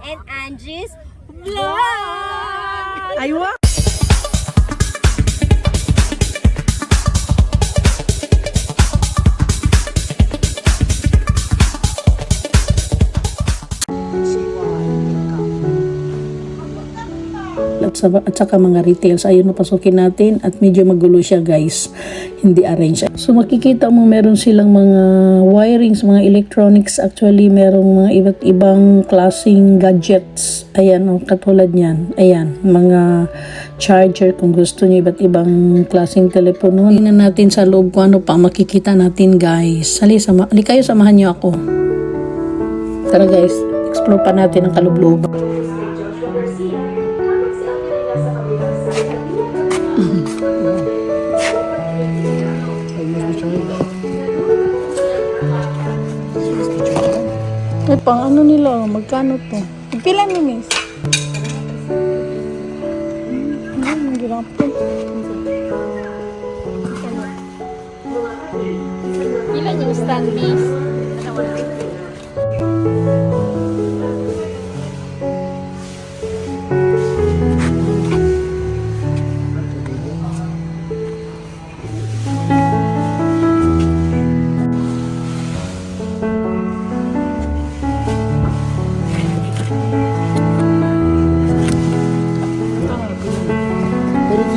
and Angie's Vlog! Aywa! At saka mga retails, ayun napasukin natin at medyo magulo siya guys, hindi arrange. So makikita mo meron silang mga wirings, mga electronics, actually merong mga iba't ibang klaseng gadgets, ayan o, katulad niyan, ayan, mga charger kung gusto niyo, iba't ibang klaseng telepono. Tingnan natin sa loob kung ano pa makikita natin guys. Hali kayo, samahan niyo ako. Tara guys, explore pa natin ang kaloob-looban. Pang ano nila, magkano to? Pila ni miss? Magirapo. Pila yung stand miss?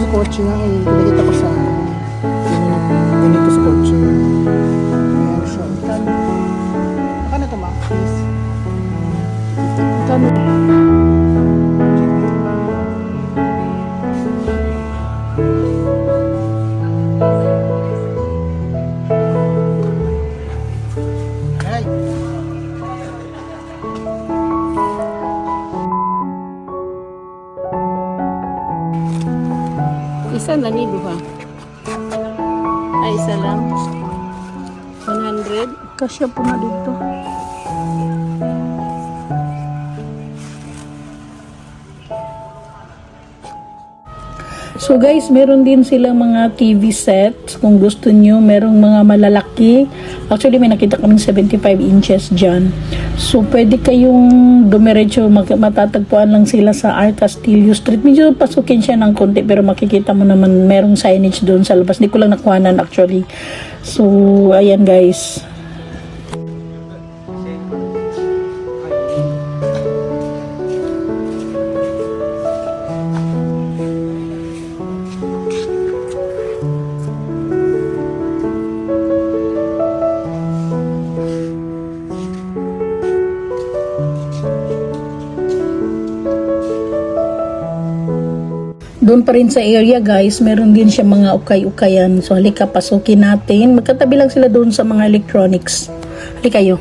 Kotse nga eh, pinakita ko sa ganito sa kotse. Ayan siya. Ano ito ma? Please. Ay. Isa na ni ba? Ay, isa lang. 100. Kasya po na dito. So guys, meron din silang mga TV sets kung gusto nyo. Merong mga malalaki. Actually, may nakita kaming 75 inches dyan. So, pwede kayong dumiretso. Matatagpuan lang sila sa R. Castillo Street. Medyo pasukin siya ng konti, pero makikita mo naman merong signage doon sa labas. Hindi ko lang nakuhanan actually. So, ayan guys. Doon pa rin sa area guys, meron din siya mga ukay-ukayan. So halika, pasukin natin. Magkatabi lang sila doon sa mga electronics. Halika kayo.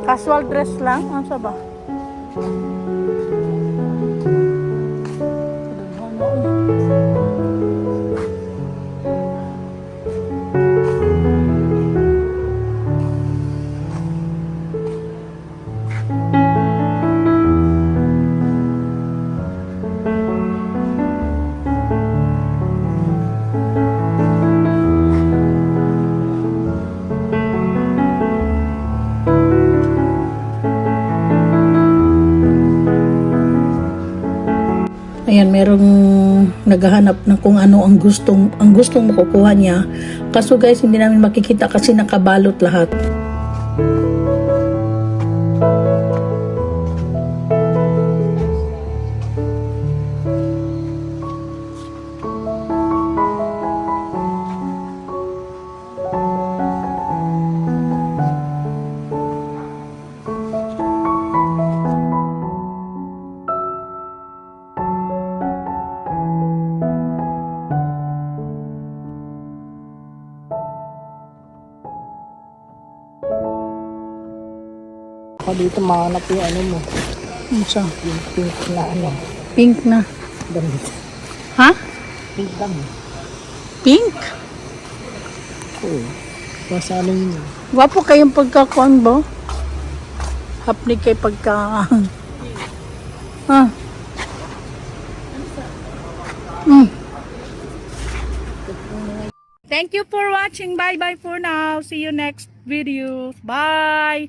Casual dress lang? Ano sa ba? Ayan, merong naghahanap na kung ano ang gustong makukuha niya. Kaso guys, hindi namin makikita kasi nakabalot lahat. Ako dito mahanap yung ano mo. Ano siya? Yung pink na ano. Pink na. Damit. Ha? Pink damit. Pink? Oo. Basta ano yun. Wapo kayong pagkakuan ba? Hapnik kay pagka... Ha? Thank you for watching. Bye-bye for now. See you next video. Bye!